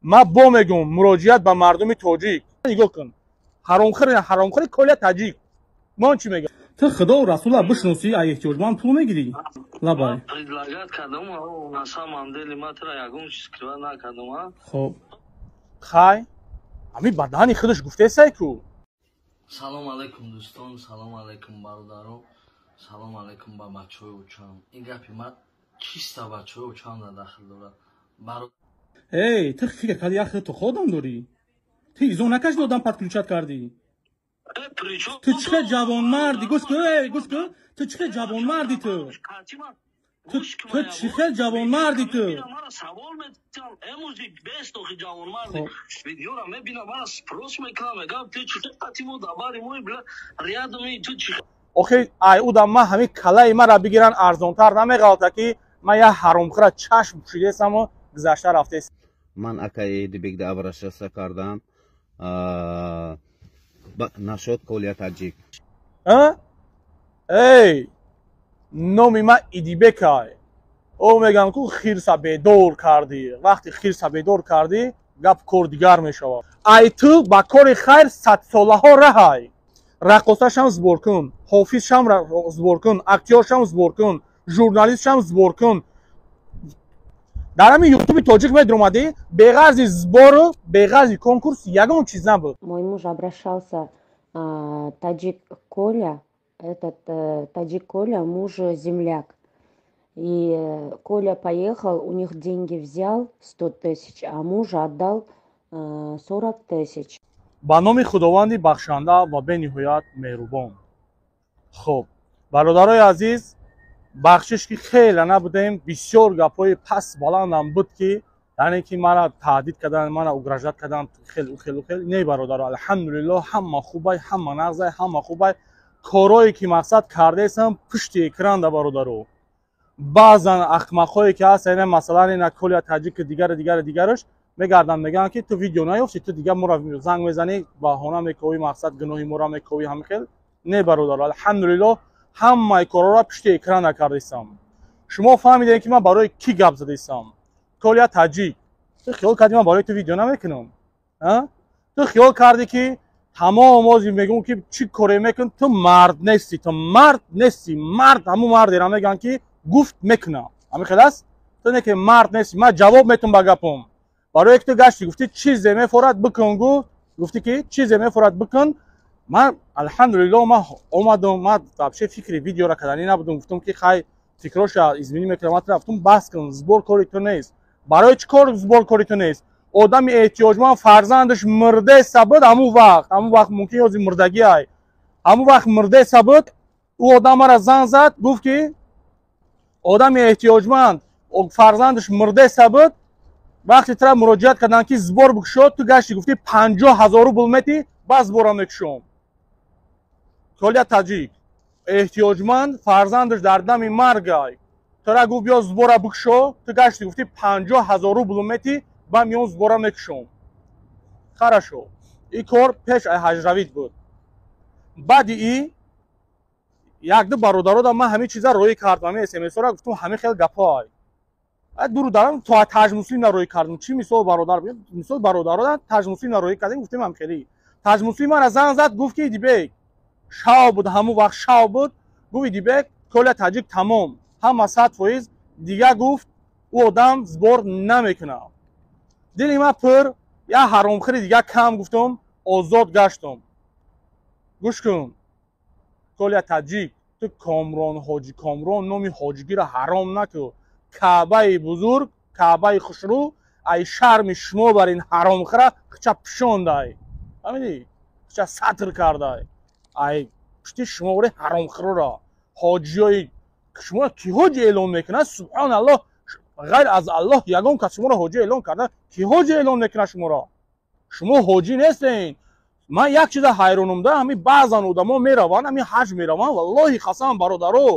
ما با میگم مراجعت به مردم تاجیک نگاه کن حرامخوری کل تاجیک من چی میگم تو خدا و رسول الله بشناسی ای احتیاجمند پول میگیری لبای предлагать кадам на самом деле матра ягон чиз кирва накадам خب خای همین بدنی خودش گفته سایکو салом алейкум дӯстон салом алейкум бародарон салом алейкум ба бачаҳои учам ин гапи ман чиста бачаҳои учамда дахл дорад эй ты фикр карди як то ходам дори ты изон накаш додам подключат кардӣ ты чиқа ҷавонмарди гӯш кӯ ты чиқа ҷавонмарди ты чиқа ҷавонмарди ты охи ай удам ма ҳамин калаи маро бигиран арзонтар намеғалта ки ман як ҳаромхӯра чашм пӯшидесаму гузашта рафтест ман акаи дибигда обращаться кардам насход колия таҷик эй номи ман идибекай о мегӯям ку хирса бедор кардӣ вақте хирса бедор кардӣ гап кор дигар мешавад ай ту ба кори хайр садсолаҳо раҳай раққосашам збор кун ҳофизшам збор кун актёршам збор кун журналистшам збор кун дар ҳамин ютуби тоҷик медромадӣ беғарзи сбору беғарзи конкурс ягон чиз набуд. Мой муж обращался, таджик Коля, таджик Коля, муж земляк. И Коля поехал, у них деньги взял 100 тысяч, а муж отдал 40 тысяч. ба номи худованди бахшанда ва бениҳоят меҳрубон. хуб бародарои азиз бахшиш ки хеле набудем бисёр гапҳои пас баландам буд ки яъне ки мана таҳдид кардан мана угражат кардан хел не бародаро алҳамдулиллоҳ ҳама хубай ҳама нағзай ҳама хубай корое ки мақсад кардесам пушти экран да бародаро баъзан ахмақҳое ки ҳаст яъне масалан ина Коля таҷик дигараш мегардан мегӯянд ки ту видео наёфти ту дигар моро занг мезанӣ баҳона мековӣ мақсад гуноҳи моро мековӣ ҳамин хел не бародаро алҳамдулиллоҳ ҳамаи корҳоро пушти экран накардистам шумо фаҳмидем ки ман барои кӣ гап задистам Коля таҷик ту хиёл кардӣ ман барои ту видео намекунам ту хиёл кардӣ ки тамом ози мегӯм ки чӣ коре мекун ту мард нестӣ ту мард нестӣ мард ҳамун мардера мегӯянд ки гуфт мекунам ҳамин хел аст ту не ки мард нестӣ ман ҷавоб метум ба гапам барое ки ту гашти гуфтӣ чизе мефорад бикун гуфтӣ ки чизе мефорад бикун ман алҳамдулиллоҳ ман омадам ман вообще фикри видеора карданӣ набудам гуфтам ки хай фикроша изменӣ мекунам ман рафтум бас кун збор кори ту нест барои чӣ кор збор кори ту нест одами эҳтиёҷманд фарзандаш мирдеса буд ҳамун вақт мумкин ёзи мирдагӣ ай ҳамун вақт мирдеса буд ӯ одам мара занг зад гуфт ки одами эҳтиёҷманд фарзандаш мирдеса буд вақте тура муроҷиат кардан ки збор бикушод ту гашти гуфтӣ 50 000 рубл метӣ бас збора мекушам Коля таҷик эҳтиёҷманд фарзандаш дар дами маргай тура гуфт бё збора бикушо ту гашти гуфтӣ 50 000 рубл метӣ ба миён збора мекушам харашо ин кор пеш ай ҳаҷравид буд баъди ин якду бародарода ман ҳамин чиза роӣ кардам ҳамин смсора гуфтам ҳамин хел гапҳоай дур дарам то таҷмуслим нароӣ кардам чӣ мисол бародарода таҷмуслим нароӣ кардем гуфтем ҳамхелӣ таҷмуслим мара занг зад гуфт ки идибек шав буд ҳамун вақт шав буд гуфт идибек Коля таҷик тамом ҳама 100% дигар гуфт ӯ одам збор намекунад дили ман пур як ҳаромхӯри дигар кам гуфтам озод гаштам гӯш кун Коля таҷик ту Комрон ҳоҷӣ Комрон номи ҳоҷигиро ҳаром накун каъбаи бузург каъбаи хушрӯ ай шарми шумо бар ин ҳаромхӯра хича пӯшондай ҳамидӣ хича сатр кардай ай пушти шумовари ҳаромхӯрро ҳоҷиёи шумо ки ҳоҷӣ эълон мекунад субҳаналлоҳ ғайр аз аллоҳ ягон кас шуморо ҳоҷӣ эълон карда ки ҳоҷӣ эълон мекунад шуморо шумо ҳоҷӣ нестен ман як чиза ҳайронам да ҳамин баъзан одамо мераванд ҳамин ҳаҷ мераванд валлоҳи қасам бародаро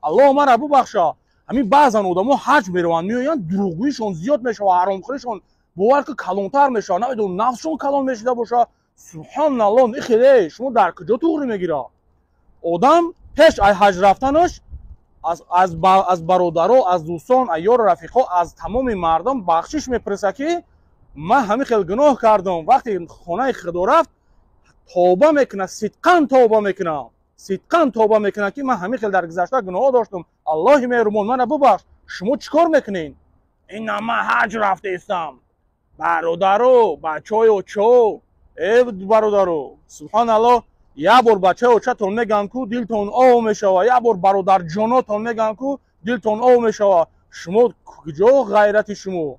аллоҳ мара бубахша ҳамин баъзан одамо ҳаҷ мераванд меоянд дурӯғгӯишон зиёд мешавад ҳаромхӯришон бовар ки калонтар мешавад намедонам нафсшон калон мешуда бошад субҳаналлоҳ ихеле шумо дар куҷо туғри мегирад одам пеш ай ҳаҷ рафтанаш аз бародаро аз дӯстон айёру рафиқо аз тамоми мардам бахшиш мепурса ки من همین خیلی گناه کردم وقتی خانه خدا رفت توبه میکنه صدقاً توبه میکنه صدقاً توبه میکنه که من همین خیلی در گذشته گناه داشتم الله مهربان منو ببخش شما چیکار میکنین این من حج رفته استم برادرو بچهای اوچو ای برادرو سبحان الله یه بار بچه اوچتون میگن کو دلتون آو میشوه یه بار برادر جاناتون میگن کو دلتون آو میشوه شما کجا غیرت شما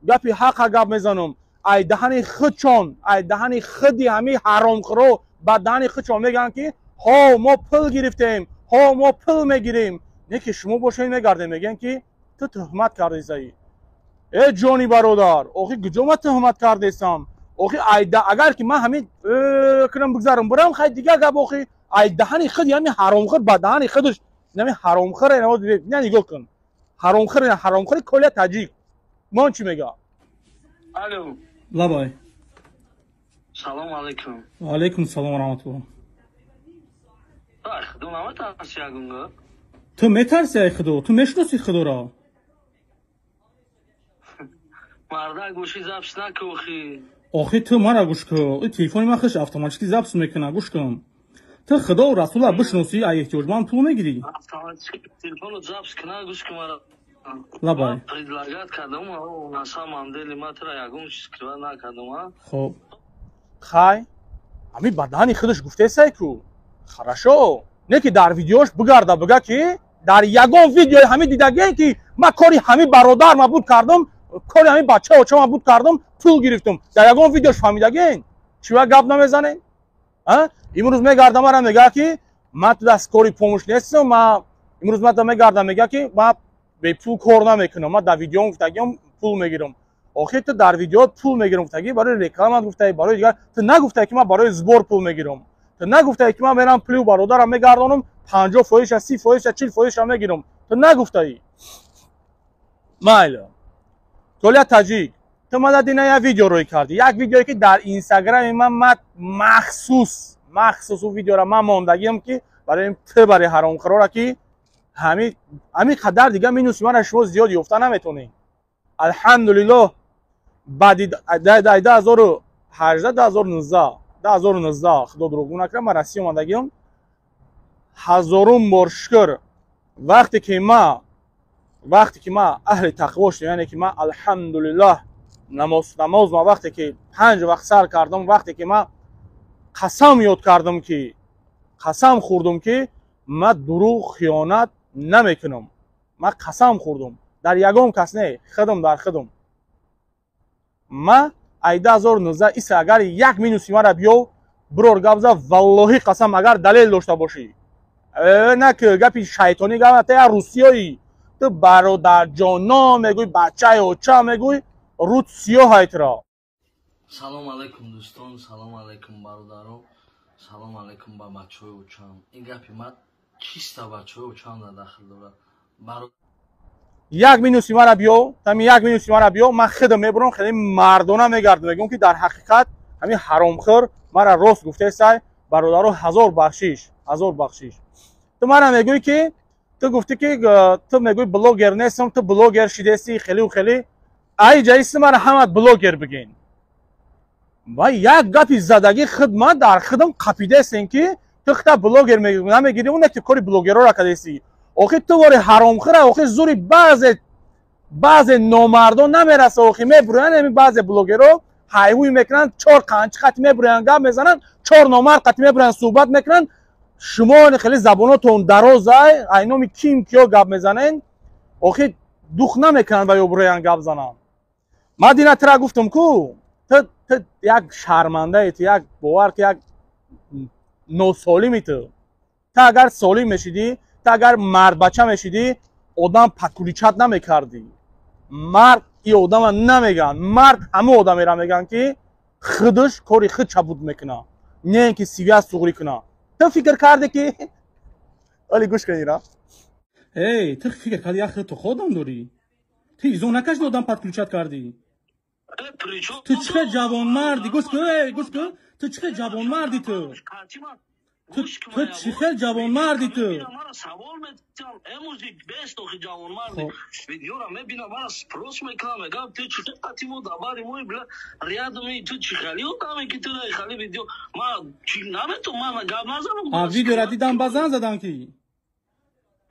گپی حق گپ میزنم ای دهن خودشان ای دهن خودی همین حرامخورا با دهن خودشان میگن که ها ما پول گرفتیم ها ما پول میگیریم نه که شما باشین میگردین میگن که تو تهمت کردی زایی ای جانی برادر آخی کجا من تهمت کردیستم آخی اگر که من همین کنم بگذارم برم خیلی دیگه گپ آخی ای دهن خودی همین حرامخور با دهن خودش همین حرامخور نه نگاه کن حرامخور کل تاجیک من چی میگم الو لبای سلام علیکم و علیکم السلام و رحمت الله خدا ما ترسیا گنگا تو میترسی ای خدا تو میشناسی خدا را مردا گوشی زبش نکو خی آخی تو مرا گوش کن این تلفن من خش اتوماتیکی ضبط میکنه گوش کن تو خدا و رسول الله بشناسی ای احتیاجمند پول میگیری تلفن رو زبط کنه گوش کن مرا لبای предлагать кадам а на самом деле матра ягон скрива накадам خب خای همین بدنی خودش گفته سای کو хорошо نه که در ویدیوش بگرده بگه که در یگان ویدیو همین دیدگه که من کاری همین برادر ما بود کردم کاری همین بچه اوچه ما بود کردم پول گرفتم در یگان ویدیوش فهمیدگه چیه گپ نمیزنه امروز میگردم مرا میگه که من تو دست کاری پومش نیستم من امروز من میگردم میگه که من به پول کار نمیکنم من در ویدیو گفتم پول میگیرم آخه تو در ویدیو پول میگیرم گفتی برای رکلام گفتی برای دیگه تو نگفتی که من برای زبور پول میگیرم تو نگفتی که من میرم پول برادرم میگردونم 50% 30% 40% میگیرم تو نگفتی مایل کلیه تاجیک تو مدد اینا یه ویدیو روی کردی یک ویدیویی که در اینستاگرام من مخصوص اون ویدیو را من ماندگیم که برای تو برای حرامخورا را که همین قدر دیگه مینوسی من شما زیاد یافته نمیتونین الحمدلله بعد 2018 2019 خدا دروغ نکنه من رسمی اومدگیم هزارم بار شکر وقتی که ما اهل تقوا شدم یعنی که من الحمدلله نماز ما وقتی که 5 وقت سر کردم وقتی که من قسم یاد کردم که قسم خوردم که من دروغ خیانت نمیکنم من قسم خوردم در یگام کس نه خودم در خودم ما 2019 ایست اگر یک مینوسی مرا بیو برور گابزا والله قسم اگر دلیل داشته باشی نه که گپی شیطانی گپ تا روسیایی تو برادر جانا میگوی بچه اوچا میگوی رود سیاه هایترا салом алейкум дӯстон салом алейкум бародаро салом алейкум ба бачаҳои учам ин гапи ман чиста бачаҳои учам надахл дорад یک مینوسی مرا بیو تمی یک مینوسی مرا بیو من خودم میبرم خیلی مردانه میگردم میگم که در حقیقت همین حرامخور مرا راست گفته است برادرو 1000 بخشش تو مرا میگوی که تو گفتی که تو میگوی بلاگر نیستم تو بلاگر شدی خیلی و خیلی ای جایست مرا همه بلاگر بگین و یک گپی زدگی خدمت در خودم قپیده است که تو خدا بلاگر نمیگیری اون که کاری بلاگرا را کردی آخه تو وری حرامخور آخه زوری بعض نامردان نمیرسه آخه میبرن همین بعض بلاگرا هایوی میکنن 4 قنچ خط میبرن گپ میزنن 4 نامرد قط میبرن صحبت میکنن شما خیلی زباناتون درازه اینامی کیم کیا گپ میزنن آخه دوخ نمیکنن و یا برن گپ زنن من دینا ترا گفتم کو تو یک شرمنده ای تو یک باور که یک ناسالمی تو اگر سالم میشیدی تا اگر مرد بچه میشیدی آدم پکولیچت نمیکردی مرد ای آدم نمیگن مرد همه آدمی را میگن که خودش کاری خود چبود میکنه نه اینکه سیویه سوغری کنه تو فکر کرده که ولی گوش کنی را ای تو فکر کردی یک تو خودم داری تو ایزون نکش آدم پکولیچت کردی تو چه جوان مردی گوش کن تو چه جوان مردی تو تو چی خیلی جوان مردی تو مرا سوال میتونم اموزی بیست که جوان مردی ویدیو را میبینم مرا سپروس میکنم میگم تو چی خیلی قطیمو دباری موی بلا ریادمی تو چی خیلی اوتامی که تو داری خیلی ویدیو ما چی نمیتونم من گب نزنم ویدیو را دیدم بزن زدم کی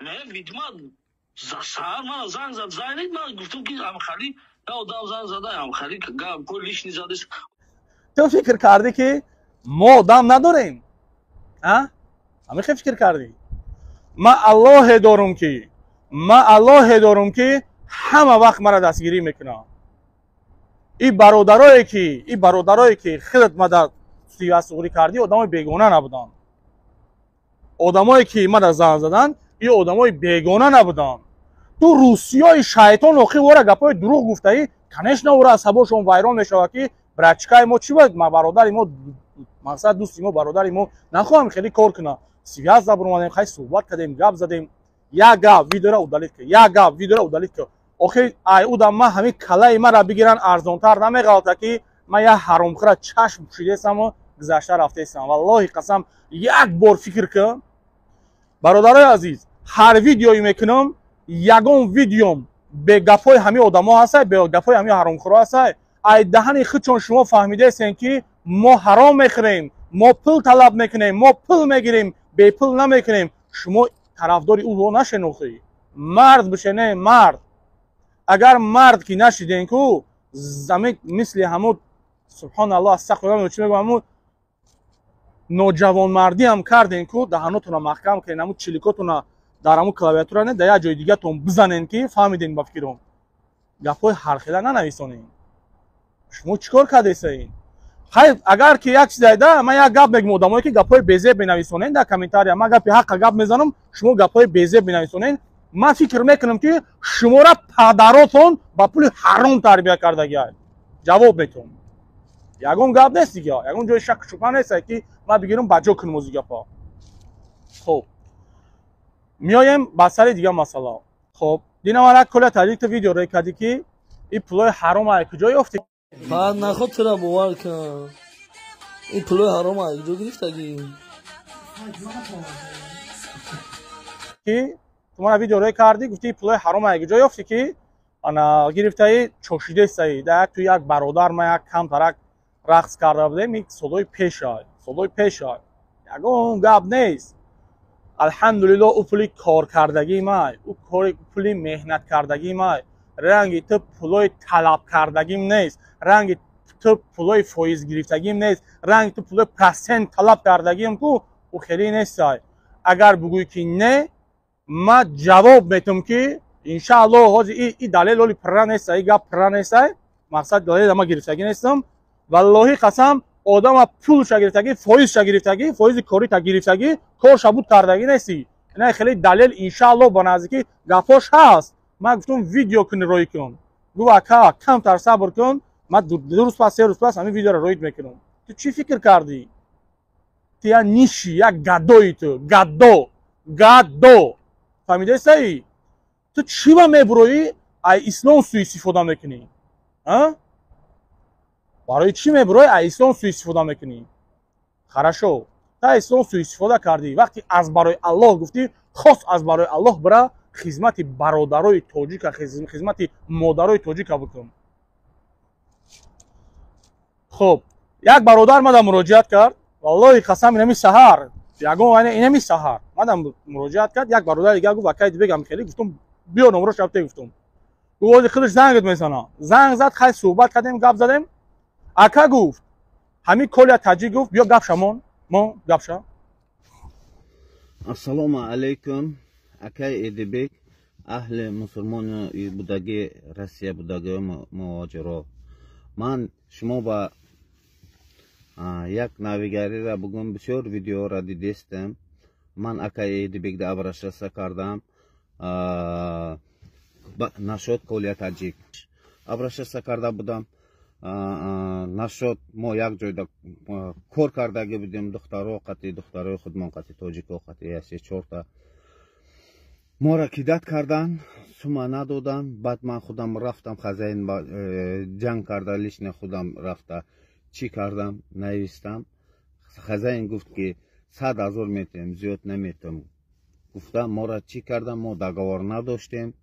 نه ویدیو من سهر من زنگ زد زنگ من گفتم که هم خیلی دم زنگ زده هم خیلی گب کلیش نیزاده تو فکر کردی که ما دم نداریم ها همه خیلی فکر کردی ما الله دارم که همه وقت مرا دستگیری میکنه این برادرایی که خودت ما در سیاست سوری کردی آدمای بیگانه نبودن آدمایی که ما در زنگ زدن این آدمای بیگانه نبودن تو روسیای شیطان اخی ورا گپای دروغ گفته کنش نه ورا عصباشون ویران میشه که برچکای ما چی بود ما برادر ما مقصد دوستی ما برادر ما نخواهم خیلی کار کنه سیاست زبر اومدیم خیلی صحبت کردیم گپ زدیم یک گپ ویدیو را اودالیت که آخه ای اودم ما همین کلای ما را بگیرن ارزانتر نمیغلطه که ما یه حرامخوره چشم پوشیده هستم و گذشته رفته هستم والله قسم یک بار فکر کن برادرای عزیز هر ویدیویی میکنم یگان ویدیوم به گپای همین آدما هست به گپای همین حرامخورا هست ای دهن خودشون شما فهمیده هستین که ما حرام میخوریم ما پول طلب میکنیم ما پول میگیریم به پول نمیکنیم شما طرفداری او رو نشناختی مرد بشه نه مرد اگر مرد کی نشیدین کو زمین مثل همون سبحان الله استغفر الله چی میگم همون نوجوان مردی هم کردین کو دهنتون رو محکم کنین همون چلیکاتون در همون کلاویاتور نه در یه جای دیگه تون بزنین که فهمیدین با فکرم گپای هر خیلی ننویسونین شما چیکار کردین خیر اگر که یک چیز ایده من یک گپ میگم آدمایی که گپای بیزه بنویسونین در کامنتاری من گپ حق گپ میزنم شما گپای بیزه بنویسونین من فکر میکنم که شما را پدراتون با پول حرام تربیت کردگی جواب میتون یگون گپ نیست دیگه یگون جای شک شبهه نیست که من بگیرم بجا کنم موزیک گپا خب میایم با سر دیگه مسئله خب دینا ولا کل تاریخ ویدیو رو کردی که این پولای حرام ای کجای افتی بعد نخواد چرا باور کن این پولای حرام ای کجا گرفتگی که تو من ویدیو رو کردی گفتی پولای حرام ای کجای افتی که انا گرفته چوشیده سعی در تو یک برادر ما یک کم ترک رقص کرده بودیم یک صدای پیش آی یگون گپ نیست الحمدلله او پولی کار کردگی ما او پولی مهنت کردگی ما رنگی تو پولای طلب کردگیم نیست رنگی تو پولای فایز گرفتگیم نیست رنگی تو پولای پرسنت طلب کردگیم کو او خیلی نیست اگر بگویی که نه ما جواب میتونم که انشاءالله حاجی این دلیل ولی پر نیست ای گپ پر نیست مقصد دلیل ما گرفتگی نیستم والله قسم آدم پولش گرفتگی فایزش گرفتگی فایز کاری تا گرفتگی کارش بود کردگی نیستی نه خیلی دلیل انشاءالله با نزدیکی گپاش هست من گفتم ویدیو کنی روی کن گفت اکا کم تر صبر کن من دو روز پس سه روز پس همین ویدیو رو روید میکنم تو چی فکر کردی تو یا نیشی یا گدوی تو گدو فهمیده سایی تو چی با میبروی ای اسلام سوی استفاده میکنی ها برای چی میبروی ای اسلام سوی استفاده میکنی خراشو تا اسلام سوی استفاده کردی وقتی از برای الله گفتی خاص از برای الله برا خدمت برادرای تاجیک خدمت مادرای تاجیک بکن خب یک برادر مدام مراجعت کرد والله قسم اینمی سحر یگو اینمی سحر مدام مراجعت کرد یک برادر دیگه گفت وکایت بگم خیلی گفتم بیا نمره شبته گفتم گفت خودش زنگ میزنه زنگ زد خیلی صحبت کردیم گپ زدیم اکا گفت همین کل تاجیک گفت بیا گپ شمون ما گپ شم Assalomu alaykum. Akay Edibek, ahli musulmon budagi Rossiya budagi muhojiro. Man shuma ba yak navigari ra bugun bisyor video ra didestim. Man Akay Edibek da abrashasa kardam. Nashod Kolya Tajik. Abrashasa karda budam. Nashod мо як ҷойда кор кардаги будем духтаро қати духтарои худмон қати тоҷико қати ясе чорта моро кидат кардан сума надодан баъд ман худам рафтам хазаин ҷанг карда лишни худам рафта чӣ кардам навистам хазаин гуфт ки 100,000 метем, зиёд наметем. گفتم ما را چی کردم؟ ما دگاور نداشتیم.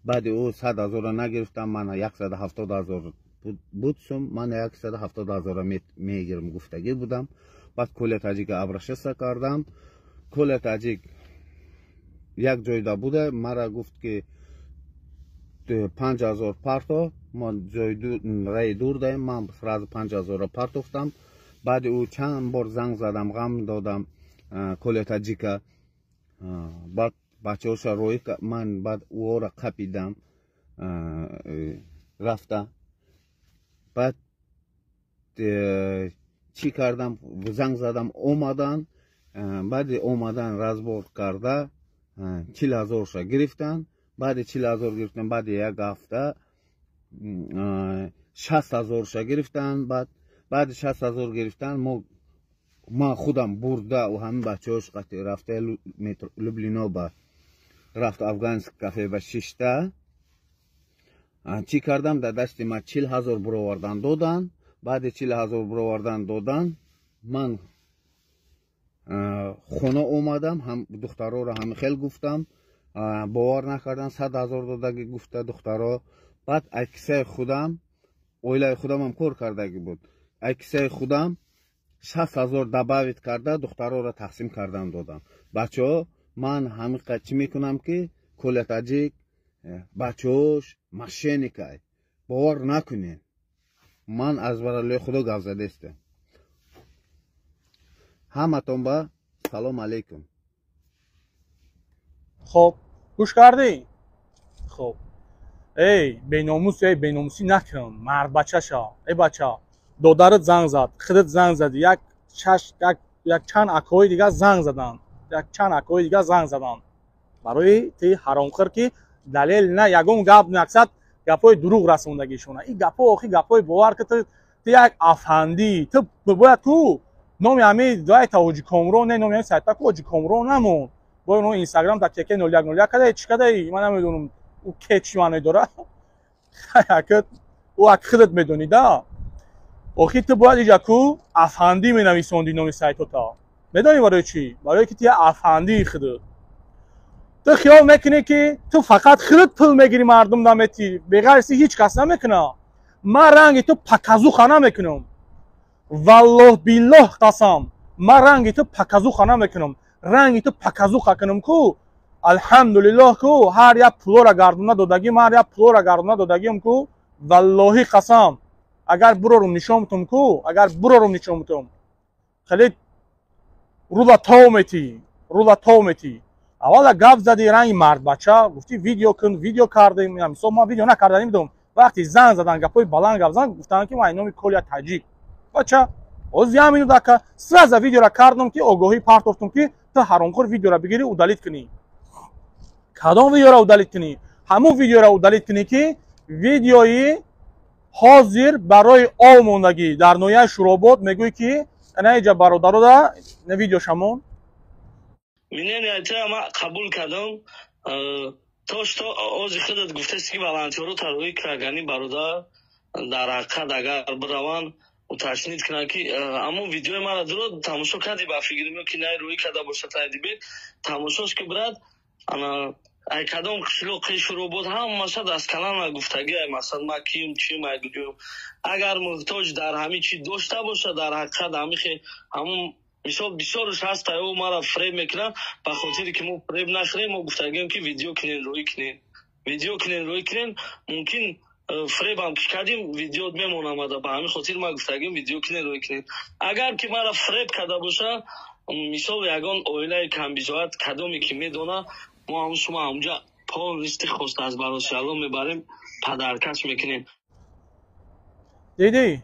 بعد او 100,000 را نگرفتم، من 170,000 بود سوم، من 170,000 را میگیرم گفتگی بودم. بعد کل تاجیک ابرشسته کردم. کل تاجیک یک جایده بوده، مرا گفت که 5,000 پارتو، ما رای دور داریم، من سراز 5,000 را پارتوفتم. بعد او چند بار زنگ زدم، غم دادم کل تاجیک. بعد بچه هاشا روی من بعد او را قپیدم رفته. بعد چی کردم؟ زنگ زدم اومدن. بعد اومدن رازبور کرده 40,000 شا گرفتن. بعد 40,000 گرفتن، بعد یک هفته 60,000 شا گرفتن. بعد 60,000 گرفتن ما خودم برده و همین بچه هاش قطعی رفته لوبلینا با رفت افغانسک کافه با 6 تا. چی کردم؟ در دست ما 40,000 برآوردن دادن. بعد 40,000 برآوردن دادن، من خونه اومدم، هم دخترها را هم خیلی گفتم، باور نکردن. 100,000 دادگی گفته دخترها. بعد عکسای خودم، اویلای خودم هم کار کردگی بود، عکسای خودم 60,000 دباویت کرده دخترها را تقسیم کردم دادم. بچه ها من همین چی میکنم که کل تاجیک بچه هاش مشینیکای باور نکنین. من از برای خدا گفت زده استم. همتون با سلام علیکم. خب گوش کردی؟ خب ای بیناموس، ای بیناموسی نکن، مرد بچه شا. ای بچه دادرت زنگ زد، خودت زنگ زدی، یک چند اکای دیگه زنگ زدن، برای تی حرامخور که دلیل نه یگم گپ نکسد گپای دروغ رسوندگیشونه. این گپا آخی گپای باور که تو یک افندی، تو باید تو نامی همه دای تاجی کامرون، نه نامی سایت تا تاجی کامرون نمون، باید نو اینستاگرام تا تک 0101 کده چی کده من نمیدونم او که چی معنی داره. حقیقت او خودت میدونی دا. آخی تو باید اینجا کو افندی می نویسوندی نامی سایت تا. میدونی برای چی؟ برای که تی افندی خودت. تو خیال میکنی که تو فقط خودت پول میگیری مردم نمیتی، بغیر هیچ کس نمیکنه. من رنگ تو پکازو خانه میکنم، والله بالله قسم، من رنگ تو پکازو خانه میکنم، رنگ تو پکازو خکنم کو الحمدلله کو هر یک پول را گردونه دادگی، من یک پول را گردونه دادگیم کو والله قسم. اگر برورم نشون میتم کو، اگر برورم نشون میتم خیلی رولا تو میتی. اولا گپ زدی رنگ مرد بچه، گفتی ویدیو کن، ویدیو کردیم. مثلا ما ویدیو نکردیم نمیدونم. وقتی زنگ زدن گپای بلند گپ زدن گفتن که ما اینو کل تاجیک بچه از همینو دکه سراز ویدیو را کردم که آگاهی پرتافتم که تو حرامخور ویدیو را بگیری و دلیت کنی. کدام ویدیو را دلیت کنی؟ همون ویدیو را دلیت کنی که ویدیوی حاضر برای آموندگی در نویه شروبات میگوی که نه اینجا برادرو دا نه ویدیو شمون منين ما قبول کردم توش تو اوزی خودت گفته که والانتیرو ترویج کردنی برادر در حقیقت اگر بروان و تشنید کنه که اما ویدیو ما را درو تماشا کردی با فکریم که نه روی کرده باشه تاییدی تماشاش که برات انا ای کدام شلوغی شروع بود هم مثلا از کلام گفتگی مثلا ما کیم چی میگویم اگر محتاج در همه چی داشته باشه در حقیقت همون مثال بسیارش هست تا او ما را فریب میکنن به خاطر که ما فریب نخوریم. ما گفتگیم که ویدیو کنین روی کنین ممکن فریب هم کردیم ویدیو میمونه به همین خاطر ما گفتگیم ویدیو کنین روی کنین. اگر که ما را فریب کرده باشه مثال یگان اویله کم بیزایت کدامی که میدونه ما هم شما همونجا پا لیستی خوست از برای سلام میبریم پدرکش میکنیم. دیدی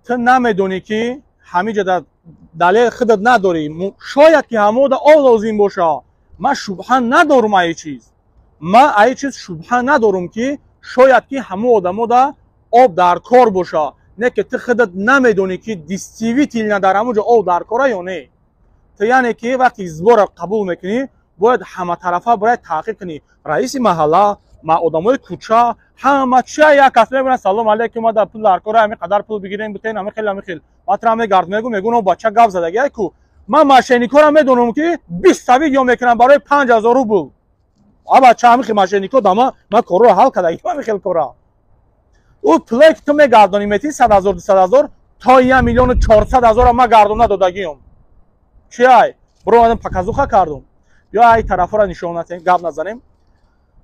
تو نمیدونی که همینجا در دلیل خودت نداری، شاید که همو دا آلازیم باشه. من شبهه ندارم ای چیز، شبهه ندارم که شاید که همو آدمو دا آب در کار باشه، نه که تو خودت نمیدونی که دیستیوی تیل نداره همونجا آب در کاره یا نه. تو یعنی که وقتی زبار قبول میکنی باید همه طرفه باید تحقیق کنی. رئیس محله، ما آدمای کوچه همه چی یک کس میگن سلام علیکم ما در پول لارکور همین قدر پول بگیریم بتین همین خیلی ماترا میگرد میگون اون بچه گاو زدگی کو من ماشینیکو را میدونم که 20 تا ویدیو میکنم برای 5000 روبل بچه همین ماشینیکو دما ما کارو حل کردم من خیلی کارا او پلیک تو میگردونی میتی 100000 200000 تا 1,400,000 ما گردونه دادگیم چی ای برو من پاکازوخا کردم یا ای طرفا را نشون ندیم گپ نزنیم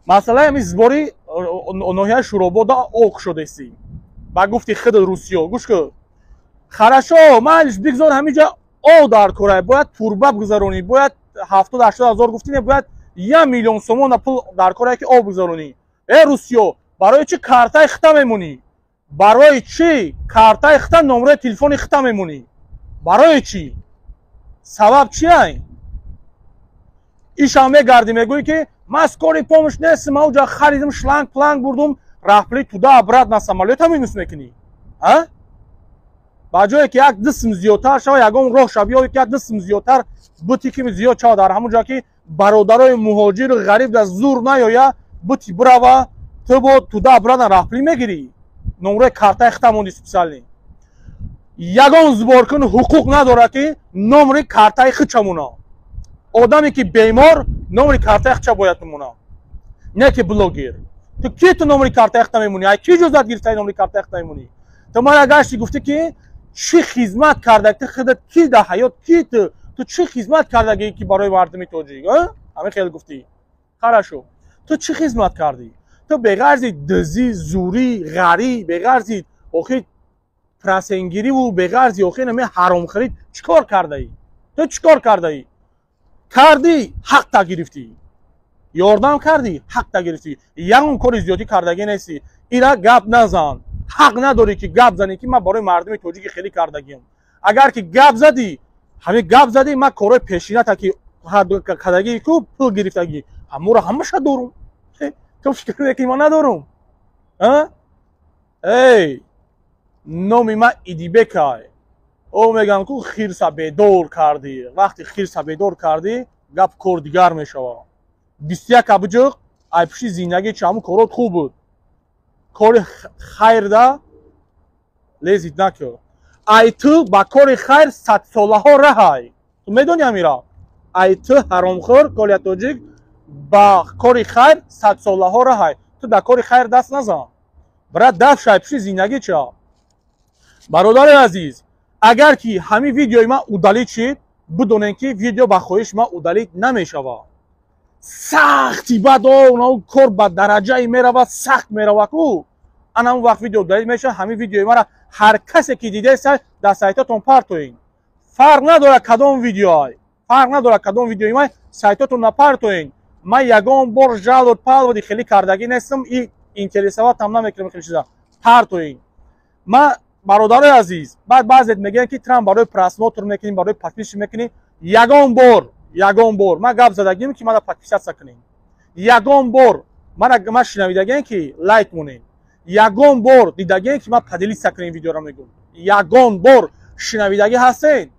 مثلا همین زباری نوحه شروبودا اوق شده سی با گفتی خود روسیه گوش که خرشو مالش بگذار همینجا او در کره باید توربه بگذارونی باید 70-80,000 گفتی باید 1,000,000 سومون پول در کره که او بگذارونی ای روسیه برای چی کارت اختا میمونی برای چی کارت اختا نمره تلفن اختا میمونی برای چی سبب چی ای ایش همه گردی میگویی که من скорой помощь نیستم من اونجا خریدم شلنگ پلنگ بردم رفلی تودا ابرد на самолет هم اینوس میکنی ها با جایی که یک دستم زیادتر شوه یکم راه شو یا یک دستم زیادتر بوتی که زیاد چا در همونجا که برادرای مهاجر غریب از زور نیایا بوتی براوا تو با تودا ابرد رفلی میگیری نمره کارت اختمونی سپسالی یگان زبارکن حقوق نداره که نمره کارت خچمونا آدمی که بیمار نمره کارت اخچا باید مونه نه که بلوگر تو کی تو نمره کارت اختا میمونی ای کی جزات گرفتی نمره کارت اختا میمونی تو من اگرشی گفتی که چی خدمت کرده تو خودت کی در حیات کی تو چی خدمت کرده که برای مردم توجیه همین خیلی گفتی خراشو تو چی خدمت کردی تو به غرض دزی زوری غری به غرض اوخی پرسنگیری و به غرض اوخی نمی حرام خرید چیکار کرده ای تو چیکار کرده ای کردی حق تا گرفتی یاردم کردی حق تا گرفتی یگان کار زیادی کردگی نیستی اینا گپ نزن حق نداری که گپ زنی که من برای مردم توجیه خیلی کردگیم اگر که گپ زدی همین گپ زدی من کارهای پیشینه تا که هر دو کردگی کو پول گرفتگی همورا همش دارم تو فکر میکنی من ندارم ها ای نومی من ایدیبکای او میگن که خیرسا بیدور کردی وقتی خیرسا بیدور کردی گپ کار دیگر میشوه 21 ابجق ایپشی زندگی چامو کارات خوب بود کار خیر ده لیزید نکو ای تو با کار خیر 100 ساله ها رهای تو میدونی امیرا ای تو حرامخور کالیت توجیک با کار خیر 100 ساله ها رهای تو در کار خیر دست نزن برای دفش ایپشی زندگی چه برادر عزیز اگر که همین ویدیوی ما اودالید شد بدونین که ویدیو با خواهش ما اودالید نمیشوه سختی بعد اون کار با درجه میروه سخت میروه کو انا اون وقت ویدیو اودالید میشه همین ویدیوی ما را هر کسی که دیده سر در سایتاتون پرتوین فرق نداره کدام ویدیوهای فرق نداره کدام ویدیوی ما سایتاتون نپرتوین من یگان بار جال و پال و خیلی کردگی نیستم این اینترسوات هم نمیکنم خیلی چیزا پرتوین ما برادر عزیز بعد بعضیت میگن که ترام برای پراسموتر میکنیم برای پاکیش میکنیم یگان بار ما گپ زدگیم که ما را پاکیش کنیم یگان بار ما شنویدگیم که لایک مونیم یگان بار دیدگیم که ما پدیلی سکنیم ویدیو را میگم یگان بار شنویدگی هستین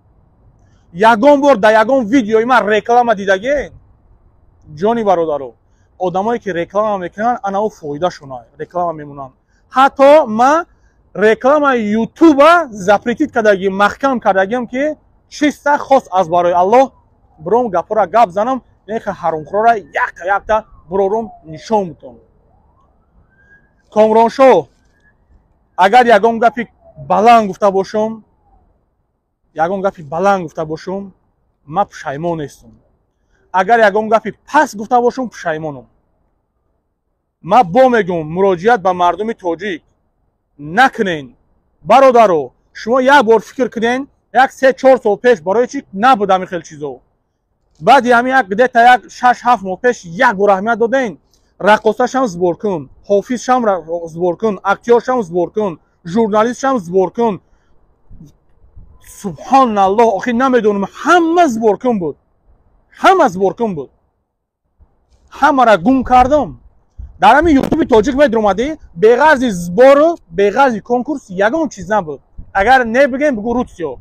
یگان بار در یگان ویدیوی ما رکلام دیدگیم جانی برادرو آدمایی که رکلام میکنن انا او فایده شونای رکلام میمونن حتی ما реклама ютуба запретит кардагим маҳкам кардагим ки чиста хос аз барои аллоҳ биром гапора гап занам нехе ҳаромхӯрора якта бирорум нишон мутон комроншо агар ягон гапи баланд гуфта бошум ман пушаймон нестам агар ягон гапи паст гуфта бошум пушаймонам ман бо мегум муроҷиат ба мардуми тоҷик نکنین برادرو شما یک بار فکر کنین یک 3-4 سال پیش برای چی نبودم این خیلی چیزو بعد همین یک دیتا یک 6-7 ماه پیش یک بار اهمیت دادین رقاصش هم زبور کن حافظش هم زبور کن اکتیورش هم زبور کن ژورنالیستش هم زبور کن سبحان الله آخه نمیدونم همه زبور کن بود همه را گم کردم در همین یوتیوب تاجیک میدرم اومده به غرض زبار و به غرض کنکورس یگان چیز نبود اگر نبگیم بگو روسیا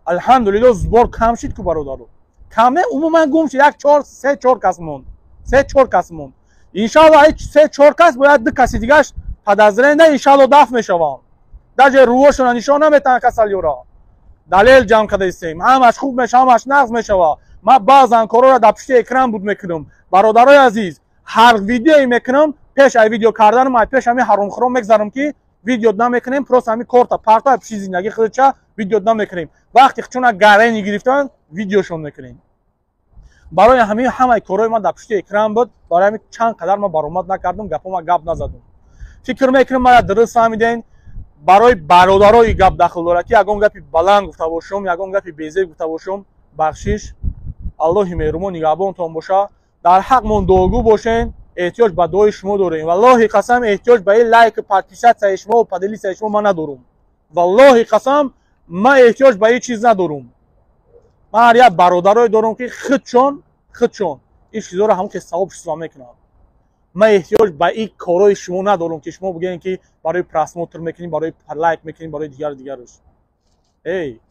الحمدلله زبار کم شد که برادرو کمه عموما گم شد 3-4 کس موند иншаллоҳ 3-4 кас бояд 2 каси дигаш подозренда иншаллоҳ дафт мешаванд. даже рӯҳошона нишон наметавонад касалиёро. далел ҷамъ карда истем, ҳамаш хуб мешава, ҳамаш нағз мешава. ман баъзан корҳоро дар пишти экран буд мекунам. бародарои азиз, ҳар видеое мекунам, пеш ай видео карданам, ай пеш ҳами ҳаромхӯро мегзарам ки видео намекунем, просто ҳами корта парта пиши зиндагии худча видео намекунем. вақте чуна гарени гирифтан видеошон мекунем. барои ҳамин ҳамаи корҳои ман дар пишти экран буд. барои ҳамин чанд қадар ман баромад накардам, гапома гап назадам. фикр мекунам мана дуруст фаҳмидем. барои бародарои гап дахл дорад ки ягон гапи баланд гуфта бошам, ягон гапи безеб гуфта бошам, бахшиш. аллоҳи меҳрубон нигаҳбонтон боша. дар ҳақмон дуогӯ бошен. эҳтиёҷ ба дуои шумо дорем. валлоҳи қасам эҳтиёҷ ба ин лайк подписатсияи шумо ва поделитсияи шумо ман надорам. валлоҳи қасам ман эҳтиёҷ ба ин чиз надорам. ман ҳар як бародарое дорам ки худшон ин чизҳоро ҳамон ки савоб шисва мекунанд. ман эҳтиёҷ ба ин корҳои шумо надорам ки шумо бигӯед ки барои просмотр мекунем, барои лайк мекунем, барои дигарош.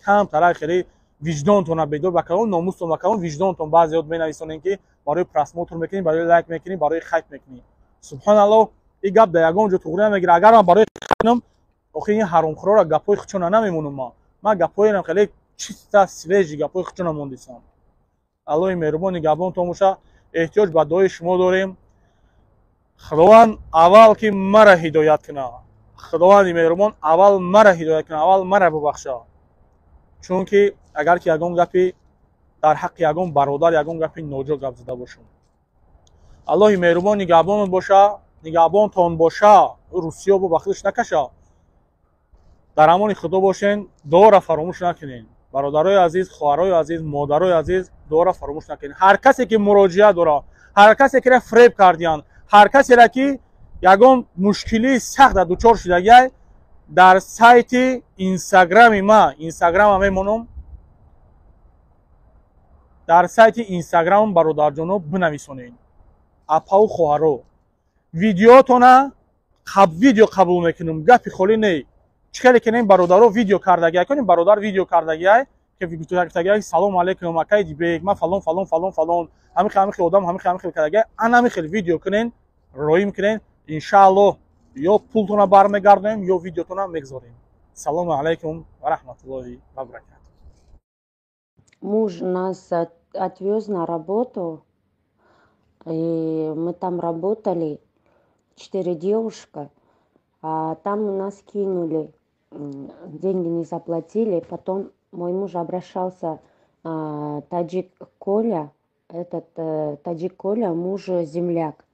камтарак хеле виҷдонтона бедор ба калон, номустон ба калон, виҷдонтон баъзеҳо менависонем ки барои просмотр мекунем, барои лайк мекунем, барои хайп мекунем. субҳаналлоҳ, ин гап дар ягон ҷо туғра намегирад. агар ман барои хайпнам, охир ин ҳаромхӯрора гапҳои худчона намемонам. ман гапҳоям хеле чиста свежи гапҳои худчона мондисам. аллоҳи меҳрубон нигаҳбонтон боша. эҳтиёҷ ба дуои шумо дорем. худованд аввал ки мара ҳидоят кунад. худованди меҳрубон аввал мара ҳидоят кунад, аввал мара бубахша. чунки агар ки ягон гапи дар ҳаққи ягон бародар, ягон гапи ноҷо гап зада бошам. аллоҳи меҳрубон нигаҳбонтон боша. русиё бо ба худаш накаша. дар амони худо бошен. дуоро фаромӯш накунед. бародарои азиз, хоҳарои азиз, модарои азиз, дуоро фаромӯш накунед. ҳар касе ки муроҷиат дорад, ҳар касе киро фреб кардиянд, ҳар касеро ки ягон мушкилии сахта дучор шудагиай, дар сайти инстаграми ман, инстаграма мемонам, дар сайти инстаграм бародарҷоно бинависонед. апау хоҳаро видеотона видео қабул мекунам, гапи холӣ не. чикаре кунем бародаро видео кардагиай кунем, бародар видео кардагиай ки гуфтагиай салом алейкум акай дибек, ман фалон фалон фалон фалон ҳамихи одам ҳамихи кардагиай, анамихел видео кунен, роим кунен. иншааллоҳ ё пултона бармегардонем, ё видеотона мегзорем. салому алейкум ва раҳматуллоҳи ва баракатуҳ. Муж нас отвез на работу, и мы там работали, 4 девушка, а там нас кинули, деньги не заплатили. Потом мой муж обращался, таджик Коля, таджик Коля, муж земляк.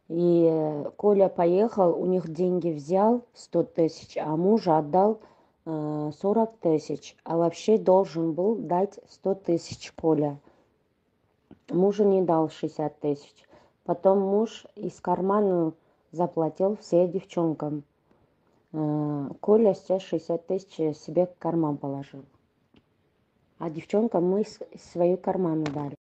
И Коля поехал, у них деньги взял 100 тысяч, а мужу отдал 40 тысяч, а вообще должен был дать 100 тысяч Коля. Мужу не дал 60 тысяч. Потом муж из кармана заплатил все девчонкам. Коля сейчас 60 тысяч себе в карман положил. А девчонкам мы свою карману дали.